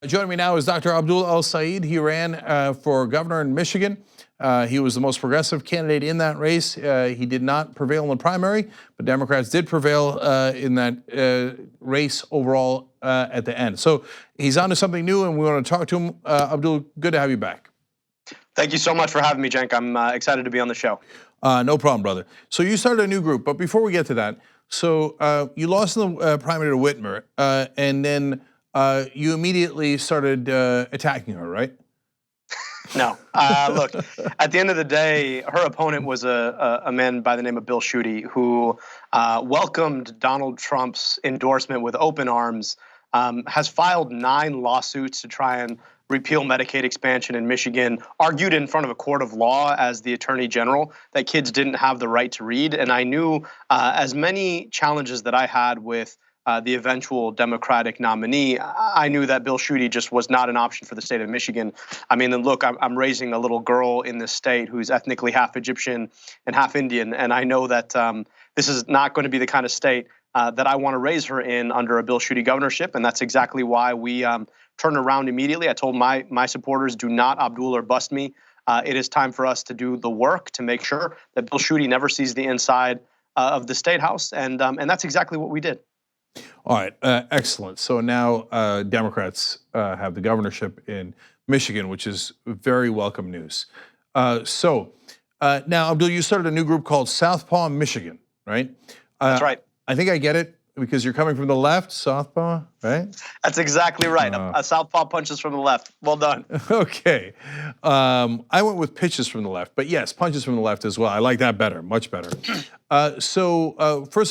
Joining me now is Dr. Abdul El-Sayed. He ran for governor in Michigan. He was the most progressive candidate in that race. He did not prevail in the primary, but Democrats did prevail in that race overall at the end. So he's on to something new, and we want to talk to him. Abdul, good to have you back. Thank you so much for having me, Cenk. I'm excited to be on the show. No problem, brother. So you started a new group, but before we get to that, so you lost in the primary to Whitmer, and then you immediately started attacking her, right? No. Look, at the end of the day, her opponent was a man by the name of Bill Schuette, who welcomed Donald Trump's endorsement with open arms, has filed 9 lawsuits to try and repeal Medicaid expansion in Michigan, argued in front of a court of law as the attorney general that kids didn't have the right to read. And I knew as many challenges that I had with the eventual Democratic nominee, I knew that Bill Schuette just was not an option for the state of Michigan. I mean, look, I'm raising a little girl in this state who's ethnically half Egyptian and half Indian, and I know that this is not going to be the kind of state that I want to raise her in under a Bill Schuette governorship, and that's exactly why we turned around immediately. I told my supporters, do not Abdul or bust me. It is time for us to do the work to make sure that Bill Schuette never sees the inside of the State House, and that's exactly what we did. All right, excellent. So now Democrats have the governorship in Michigan, which is very welcome news. Now, Abdul, you started a new group called Southpaw Michigan, right? That's right. I think I get it because you're coming from the left, Southpaw, right? That's exactly right. A Southpaw punches from the left. Well done. Okay. I went with pitches from the left, but yes, punches from the left as well. I like that better, much better. First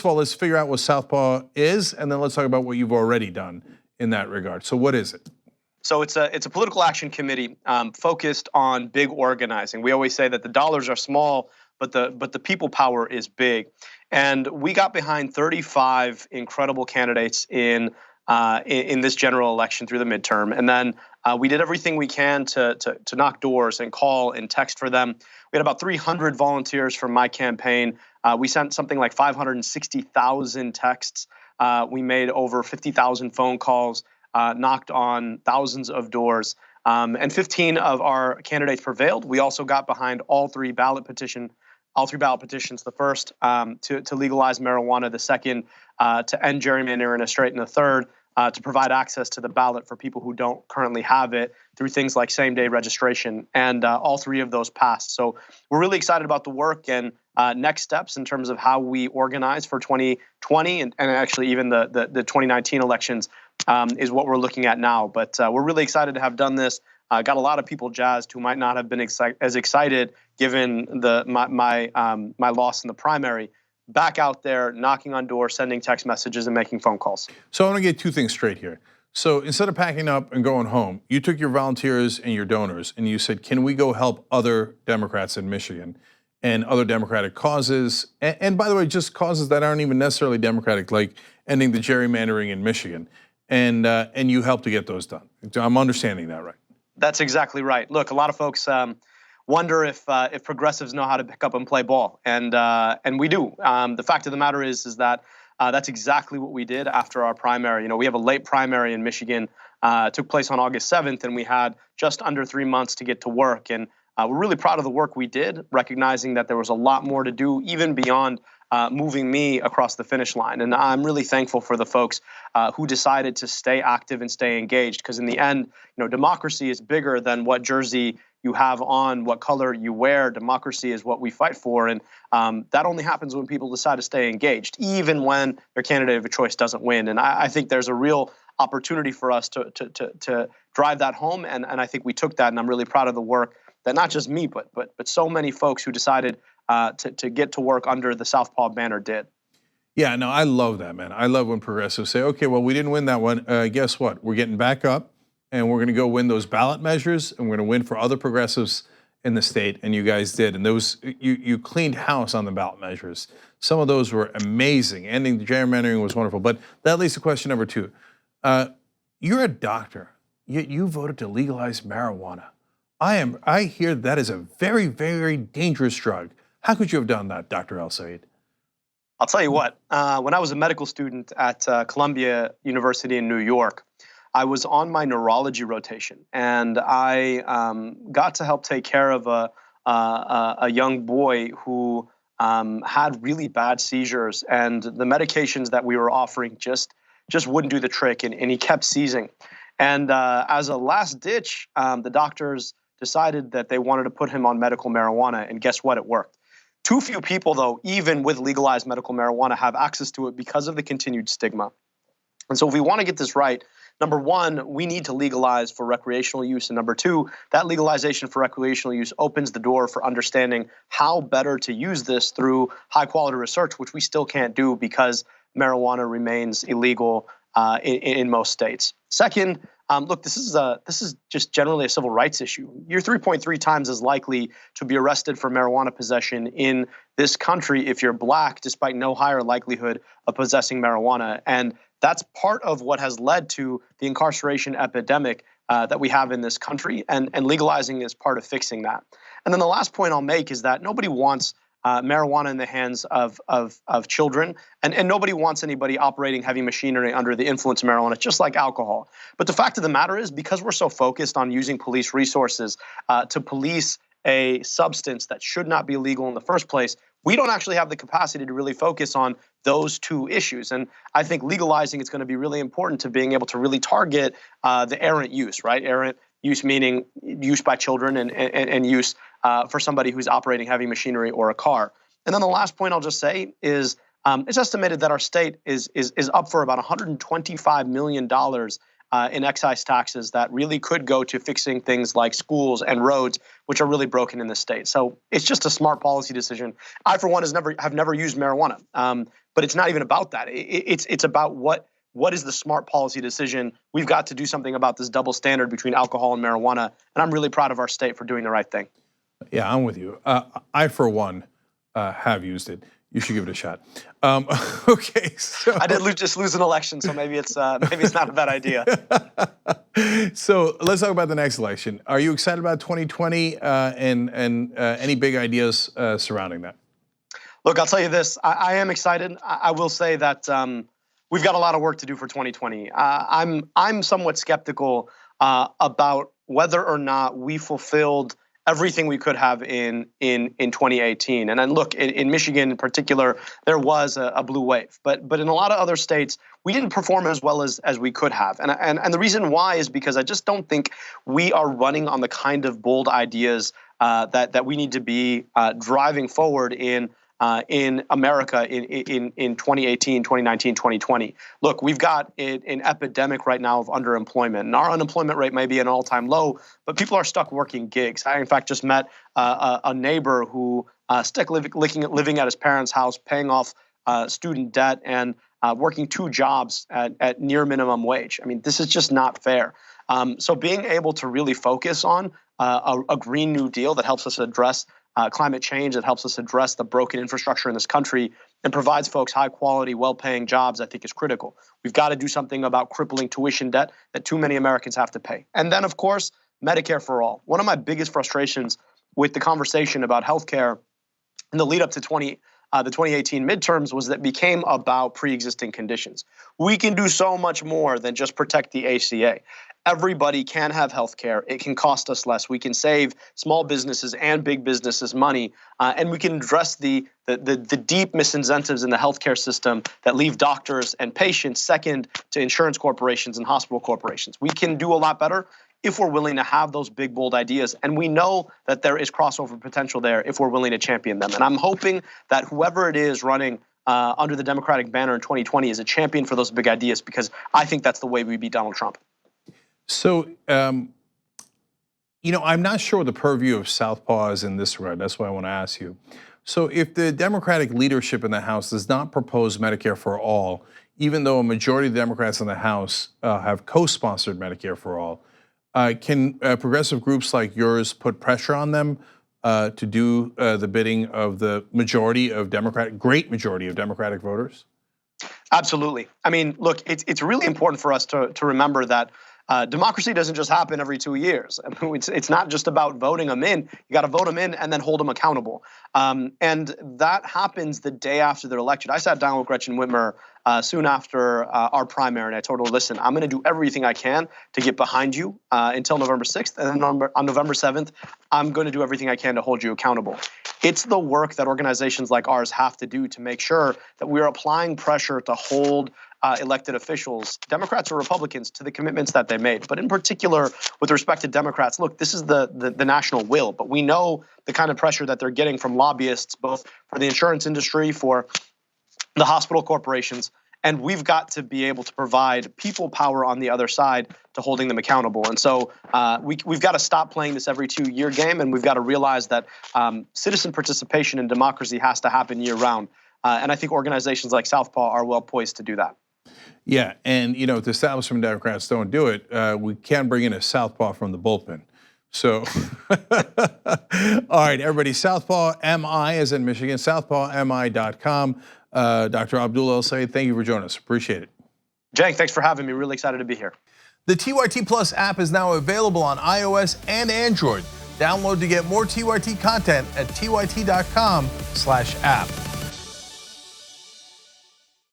of all, let's figure out what Southpaw is, and then let's talk about what you've already done in that regard. So what is it? So it's a political action committee focused on big organizing. We always say that the dollars are small, but the people power is big. And we got behind 35 incredible candidates in this general election through the midterm. And then we did everything we can to knock doors and call and text for them. We had about 300 volunteers from my campaign. We sent something like 560,000 texts. We made over 50,000 phone calls, knocked on thousands of doors, and 15 of our candidates prevailed. We also got behind all three ballot petitions. The first to legalize marijuana, the second to end gerrymandering in a state, and the third to provide access to the ballot for people who don't currently have it through things like same-day registration. And all three of those passed. So we're really excited about the work and next steps in terms of how we organize for 2020 and actually even the 2019 elections is what we're looking at now. But we're really excited to have done this. Got a lot of people jazzed who might not have been as excited given my loss in the primary, back out there knocking on doors, sending text messages, and making phone calls. So I want to get 2 things straight here. So instead of packing up and going home, you took your volunteers and your donors and you said, can we go help other Democrats in Michigan and other Democratic causes? And by the way, just causes that aren't even necessarily Democratic, like ending the gerrymandering in Michigan. And you helped to get those done. I'm understanding that right. That's exactly right. Look, a lot of folks wonder if progressives know how to pick up and play ball, and we do. The fact of the matter is that that's exactly what we did after our primary. You know, we have a late primary in Michigan. It took place on August 7th, and we had just under 3 months to get to work. And we're really proud of the work we did, recognizing that there was a lot more to do, even beyond moving me across the finish line. And I'm really thankful for the folks who decided to stay active and stay engaged, because in the end, you know, democracy is bigger than what jersey you have on, what color you wear. Democracy is what we fight for, and that only happens when people decide to stay engaged, even when their candidate of choice doesn't win. And I think there's a real opportunity for us to drive that home, and I think we took that, and I'm really proud of the work that not just me, but so many folks who decided to get to work under the Southpaw banner did. Yeah, no, I love that, man. I love when progressives say, okay, well, we didn't win that one. Guess what? We're getting back up, and we're going to go win those ballot measures, and we're going to win for other progressives in the state, and you guys did. And those, you cleaned house on the ballot measures. Some of those were amazing. Ending the gerrymandering was wonderful. But that leads to question number 2. You're a doctor, yet you voted to legalize marijuana. I hear that is a very, very dangerous drug. How could you have done that, Dr. El-Sayed? I'll tell you what, when I was a medical student at Columbia University in New York, I was on my neurology rotation, and I got to help take care of a young boy who had really bad seizures, and the medications that we were offering just wouldn't do the trick, and he kept seizing. And as a last ditch, the doctors decided that they wanted to put him on medical marijuana, and guess what? It worked. Too few people, though, even with legalized medical marijuana, have access to it because of the continued stigma. And so if we want to get this right, number one, we need to legalize for recreational use. And number two, that legalization for recreational use opens the door for understanding how better to use this through high quality research, which we still can't do because marijuana remains illegal in most states. Second, look, this is just generally a civil rights issue. You're 3.3 times as likely to be arrested for marijuana possession in this country if you're black, despite no higher likelihood of possessing marijuana. And that's part of what has led to the incarceration epidemic that we have in this country, and legalizing is part of fixing that. And then the last point I'll make is that nobody wants marijuana in the hands of children, and nobody wants anybody operating heavy machinery under the influence of marijuana, just like alcohol. But the fact of the matter is, because we're so focused on using police resources to police a substance that should not be legal in the first place, we don't actually have the capacity to really focus on those two issues. And I think legalizing is going to be really important to being able to really target the errant use, right? Errant use meaning use by children, and use for somebody who's operating heavy machinery or a car. And then the last point I'll just say is it's estimated that our state is up for about $125 million in excise taxes that really could go to fixing things like schools and roads, which are really broken in the state. So it's just a smart policy decision. I, for one, have never used marijuana, but it's not even about that. It's about what is the smart policy decision. We've got to do something about this double standard between alcohol and marijuana, and I'm really proud of our state for doing the right thing. Yeah, I'm with you. I, for one, have used it. You should give it a shot. Okay, so I did just lose an election, so maybe it's not a bad idea. So let's talk about the next election. Are you excited about 2020 and any big ideas surrounding that? Look, I'll tell you this. I am excited. I will say that we've got a lot of work to do for 2020. I'm somewhat skeptical about whether or not we fulfilled everything we could have in 2018. And then look, in Michigan in particular, there was a blue wave. But in a lot of other states, we didn't perform as well as we could have. And the reason why is because I just don't think we are running on the kind of bold ideas that we need to be driving forward in America in 2018, 2019, 2020. Look, we've got an epidemic right now of underemployment, and our unemployment rate may be an all-time low, but people are stuck working gigs. I, in fact, just met a neighbor who stuck living at his parents' house, paying off student debt, and working two jobs at near minimum wage. I mean, this is just not fair. So being able to really focus on a Green New Deal that helps us address climate change, that helps us address the broken infrastructure in this country and provides folks high quality, well-paying jobs, I think is critical. We've got to do something about crippling tuition debt that too many Americans have to pay. And then, of course, Medicare for all. One of my biggest frustrations with the conversation about healthcare in the lead up to the 2018 midterms was that it became about pre-existing conditions. We can do so much more than just protect the ACA. Everybody can have health care. It can cost us less. We can save small businesses and big businesses money, and we can address the deep misincentives in the healthcare system that leave doctors and patients second to insurance corporations and hospital corporations. We can do a lot better if we're willing to have those big, bold ideas. And we know that there is crossover potential there if we're willing to champion them. And I'm hoping that whoever it is running under the Democratic banner in 2020 is a champion for those big ideas, because I think that's the way we beat Donald Trump. So, I'm not sure what the purview of Southpaw is in this regard. That's why I want to ask you. So if the Democratic leadership in the House does not propose Medicare for all, even though a majority of the Democrats in the House have co-sponsored Medicare for all, can progressive groups like yours put pressure on them to do the bidding of the great majority of Democratic voters? Absolutely. I mean, look, it's really important for us to remember that Democracy doesn't just happen every 2 years. I mean, it's not just about voting them in. You got to vote them in and then hold them accountable. And that happens the day after they're elected. I sat down with Gretchen Whitmer soon after our primary, and I told her, listen, I'm going to do everything I can to get behind you until November 6th. And then on November 7th, I'm going to do everything I can to hold you accountable. It's the work that organizations like ours have to do to make sure that we're applying pressure to hold elected officials, Democrats or Republicans, to the commitments that they made. But in particular, with respect to Democrats, look, this is the national will, but we know the kind of pressure that they're getting from lobbyists, both for the insurance industry, for the hospital corporations, and we've got to be able to provide people power on the other side to holding them accountable. And so we've got to stop playing this every 2-year game, and we've got to realize that citizen participation in democracy has to happen year round. And I think organizations like Southpaw are well poised to do that. Yeah, and if the establishment Democrats don't do it, we can bring in a Southpaw from the bullpen. So, all right, everybody, Southpaw MI is in Michigan, southpawmi.com. Dr. Abdul El-Sayed, thank you for joining us. Appreciate it. Cenk, thanks for having me. Really excited to be here. The TYT Plus app is now available on iOS and Android. Download to get more TYT content at tyt.com/app.